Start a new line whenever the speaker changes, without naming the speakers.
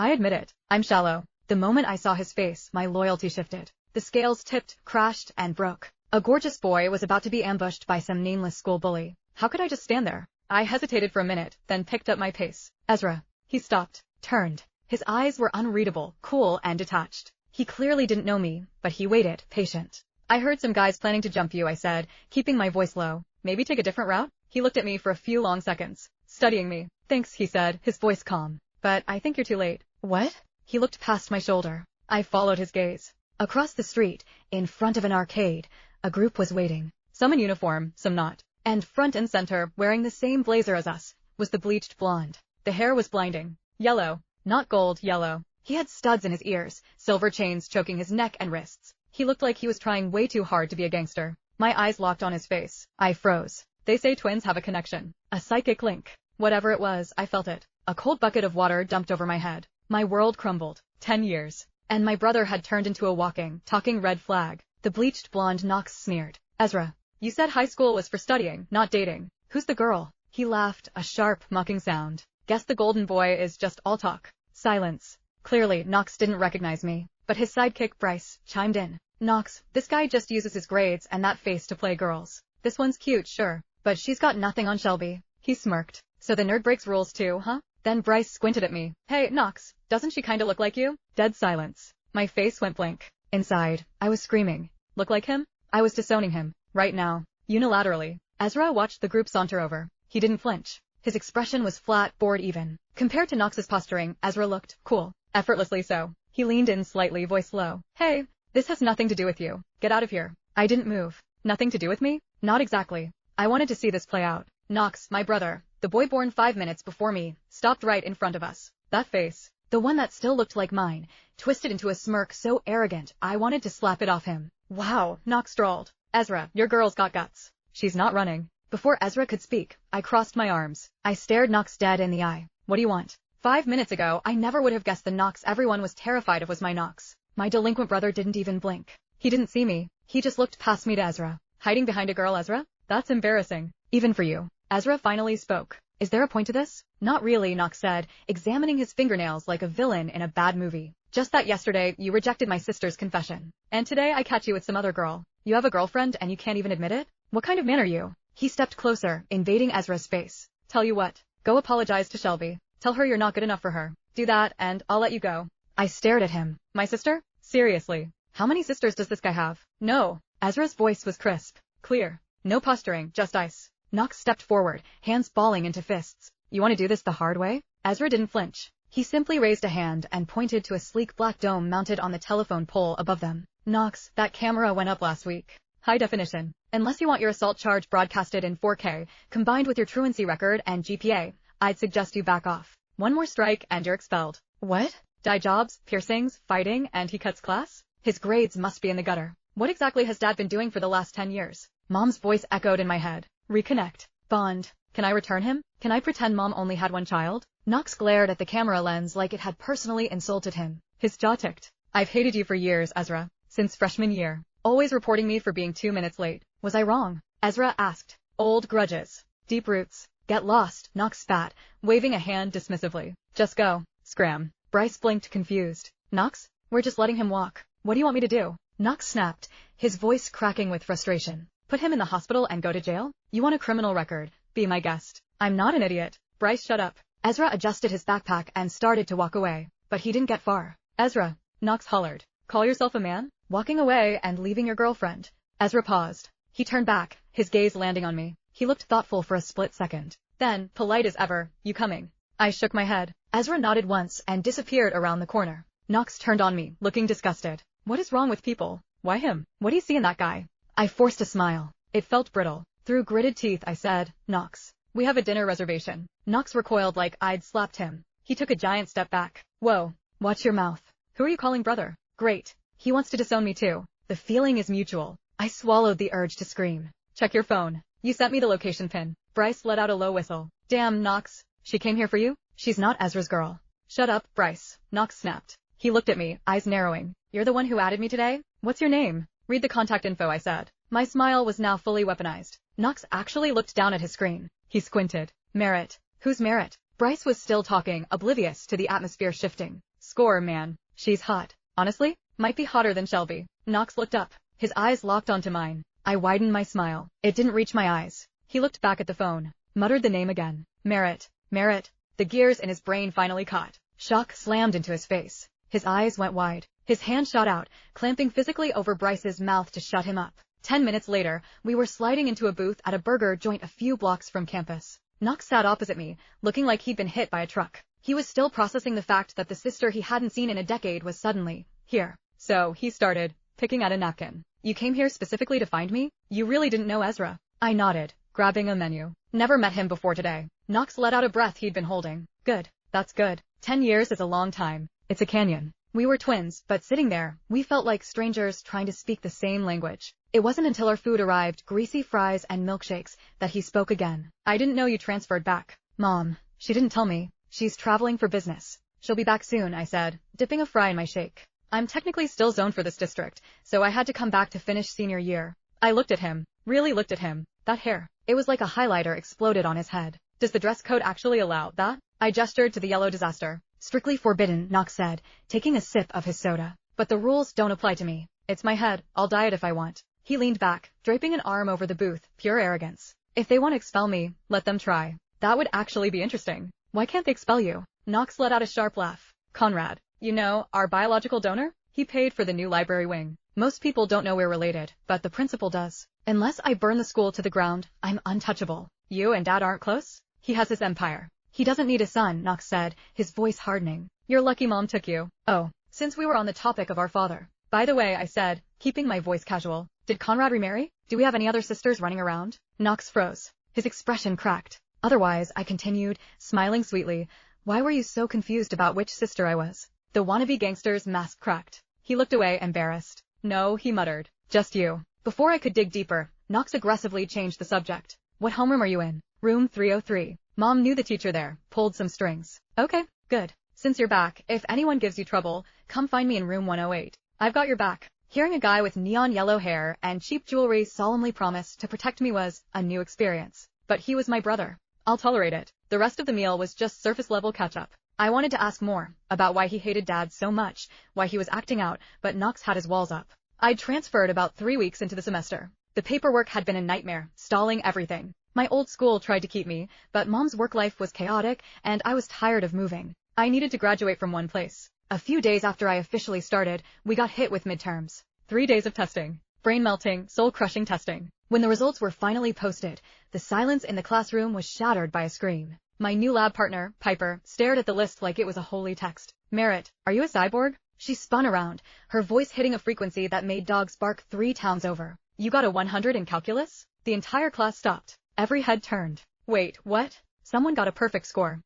I admit it. I'm shallow. The moment I saw his face, my loyalty shifted. The scales tipped, crashed, and broke. A gorgeous boy was about to be ambushed by some nameless school bully. How could I just stand there? I hesitated for a minute, then picked up my pace. Ezra. He stopped, turned. His eyes were unreadable, cool, and detached. He clearly didn't know me, but he waited, patient. I heard some guys planning to jump you, I said, keeping my voice low. Maybe take a different route? He looked at me for a few long seconds, studying me. Thanks, he said, his voice calm. But I think you're too late. What? He looked past my shoulder. I followed his gaze. Across the street, in front of an arcade, a group was waiting. Some in uniform, some not. And front and center, wearing the same blazer as us, was the bleached blonde. The hair was blinding. Yellow. Not gold, yellow. He had studs in his ears, silver chains choking his neck and wrists. He looked like he was trying way too hard to be a gangster. My eyes locked on his face. I froze. They say twins have a connection. A psychic link. Whatever it was, I felt it. A cold bucket of water dumped over my head. My world crumbled. 10 years. And my brother had turned into a walking, talking red flag. The bleached blonde Knox sneered. Ezra, you said high school was for studying, not dating. Who's the girl? He laughed, a sharp, mocking sound. Guess the golden boy is just all talk. Silence. Clearly, Knox didn't recognize me. But his sidekick, Bryce, chimed in. Knox, this guy just uses his grades and that face to play girls. This one's cute, sure. But she's got nothing on Shelby. He smirked. So the nerd breaks rules too, huh? Then Bryce squinted at me. Hey, Knox, doesn't she kinda look like you? Dead silence. My face went blank. Inside, I was screaming. Look like him? I was disowning him. Right now. Unilaterally. Ezra watched the group saunter over. He didn't flinch. His expression was flat, bored even. Compared to Knox's posturing, Ezra looked cool. Effortlessly so. He leaned in slightly, voice low. Hey, this has nothing to do with you. Get out of here. I didn't move. Nothing to do with me? Not exactly. I wanted to see this play out. Knox, my brother, the boy born 5 minutes before me, stopped right in front of us. That face, the one that still looked like mine, twisted into a smirk so arrogant I wanted to slap it off him. Wow, Knox drawled. Ezra, your girl's got guts. She's not running. Before Ezra could speak, I crossed my arms. I stared Knox dead in the eye. What do you want? 5 minutes ago, I never would have guessed the Knox everyone was terrified of was my Knox. My delinquent brother didn't even blink. He didn't see me. He just looked past me to Ezra. Hiding behind a girl, Ezra? That's embarrassing. Even for you. Ezra finally spoke. Is there a point to this? Not really, Knox said, examining his fingernails like a villain in a bad movie. Just that yesterday, you rejected my sister's confession. And today I catch you with some other girl. You have a girlfriend and you can't even admit it? What kind of man are you? He stepped closer, invading Ezra's space. Tell you what. Go apologize to Shelby. Tell her you're not good enough for her. Do that, and I'll let you go. I stared at him. My sister? Seriously. How many sisters does this guy have? No. Ezra's voice was crisp. Clear. No posturing, just ice. Knox stepped forward, hands balling into fists. You want to do this the hard way? Ezra didn't flinch. He simply raised a hand and pointed to a sleek black dome mounted on the telephone pole above them. Knox, that camera went up last week. High definition. Unless you want your assault charge broadcasted in 4K, combined with your truancy record and GPA, I'd suggest you back off. One more strike and you're expelled. What? Dye jobs, piercings, fighting, and he cuts class? His grades must be in the gutter. What exactly has Dad been doing for the last 10 years? Mom's voice echoed in my head. Reconnect. Bond. Can I return him? Can I pretend Mom only had one child? Knox glared at the camera lens like it had personally insulted him. His jaw ticked. I've hated you for years, Ezra. Since freshman year. Always reporting me for being 2 minutes late. Was I wrong? Ezra asked. Old grudges. Deep roots. Get lost, Knox spat, waving a hand dismissively. Just go. Scram. Bryce blinked confused. Knox? We're just letting him walk. What do you want me to do? Knox snapped, his voice cracking with frustration. Put him in the hospital and go to jail? You want a criminal record? Be my guest. I'm not an idiot. Bryce, shut up. Ezra adjusted his backpack and started to walk away, but he didn't get far. Ezra, Knox hollered. Call yourself a man? Walking away and leaving your girlfriend. Ezra paused. He turned back, his gaze landing on me. He looked thoughtful for a split second. Then, polite as ever, you coming? I shook my head. Ezra nodded once and disappeared around the corner. Knox turned on me, looking disgusted. What is wrong with people? Why him? What do you see in that guy? I forced a smile. It felt brittle. Through gritted teeth I said, Knox, we have a dinner reservation. Knox recoiled like I'd slapped him. He took a giant step back. Whoa, watch your mouth. Who are you calling brother? Great. He wants to disown me too. The feeling is mutual. I swallowed the urge to scream. Check your phone. You sent me the location pin. Bryce let out a low whistle. Damn, Knox. She came here for you? She's not Ezra's girl. Shut up, Bryce. Knox snapped. He looked at me, eyes narrowing. You're the one who added me today? What's your name? Read the contact info, I said. My smile was now fully weaponized. Knox actually looked down at his screen. He squinted. Merritt. Who's Merritt? Bryce was still talking, oblivious to the atmosphere shifting. Score, man. She's hot. Honestly, might be hotter than Shelby. Knox looked up. His eyes locked onto mine. I widened my smile. It didn't reach my eyes. He looked back at the phone, muttered the name again. Merritt. Merritt. The gears in his brain finally caught. Shock slammed into his face. His eyes went wide. His hand shot out, clamping physically over Bryce's mouth to shut him up. 10 minutes later, we were sliding into a booth at a burger joint a few blocks from campus. Knox sat opposite me, looking like he'd been hit by a truck. He was still processing the fact that the sister he hadn't seen in a decade was suddenly here. So, he started, picking at a napkin. You came here specifically to find me? You really didn't know Ezra? I nodded, grabbing a menu. Never met him before today. Knox let out a breath he'd been holding. Good. That's good. 10 years is a long time. It's a canyon. We were twins, but sitting there, we felt like strangers trying to speak the same language. It wasn't until our food arrived, greasy fries and milkshakes, that he spoke again. I didn't know you transferred back. Mom. She didn't tell me. She's traveling for business. She'll be back soon, I said, dipping a fry in my shake. I'm technically still zoned for this district, so I had to come back to finish senior year. I looked at him. Really looked at him. That hair. It was like a highlighter exploded on his head. Does the dress code actually allow that? I gestured to the yellow disaster. Strictly forbidden, Knox said, taking a sip of his soda. But the rules don't apply to me. It's my head. I'll diet if I want. He leaned back, draping an arm over the booth, pure arrogance. If they want to expel me, let them try. That would actually be interesting. Why can't they expel you? Knox let out a sharp laugh. Conrad. You know, our biological donor? He paid for the new library wing. Most people don't know we're related, but the principal does. Unless I burn the school to the ground, I'm untouchable. You and Dad aren't close? He has his empire. He doesn't need a son, Knox said, his voice hardening. You're lucky Mom took you. Oh, since we were on the topic of our father. By the way, I said, keeping my voice casual. Did Conrad remarry? Do we have any other sisters running around? Knox froze. His expression cracked. Otherwise, I continued, smiling sweetly. Why were you so confused about which sister I was? The wannabe gangster's mask cracked. He looked away, embarrassed. No, he muttered. Just you. Before I could dig deeper, Knox aggressively changed the subject. What homeroom are you in? Room 303. Mom knew the teacher there, pulled some strings. Okay, good. Since you're back, if anyone gives you trouble, come find me in room 108. I've got your back. Hearing a guy with neon yellow hair and cheap jewelry solemnly promise to protect me was a new experience. But he was my brother. I'll tolerate it. The rest of the meal was just surface-level catch-up. I wanted to ask more, about why he hated Dad so much, why he was acting out, but Knox had his walls up. I'd transferred about 3 weeks into the semester. The paperwork had been a nightmare, stalling everything. My old school tried to keep me, but Mom's work life was chaotic, and I was tired of moving. I needed to graduate from one place. A few days after I officially started, we got hit with midterms. 3 days of testing. Brain-melting, soul-crushing testing. When the results were finally posted, the silence in the classroom was shattered by a scream. My new lab partner, Piper, stared at the list like it was a holy text. Merritt, are you a cyborg? She spun around, her voice hitting a frequency that made dogs bark 3 towns over. You got a 100 in calculus? The entire class stopped. Every head turned. Wait, what? Someone got a perfect score.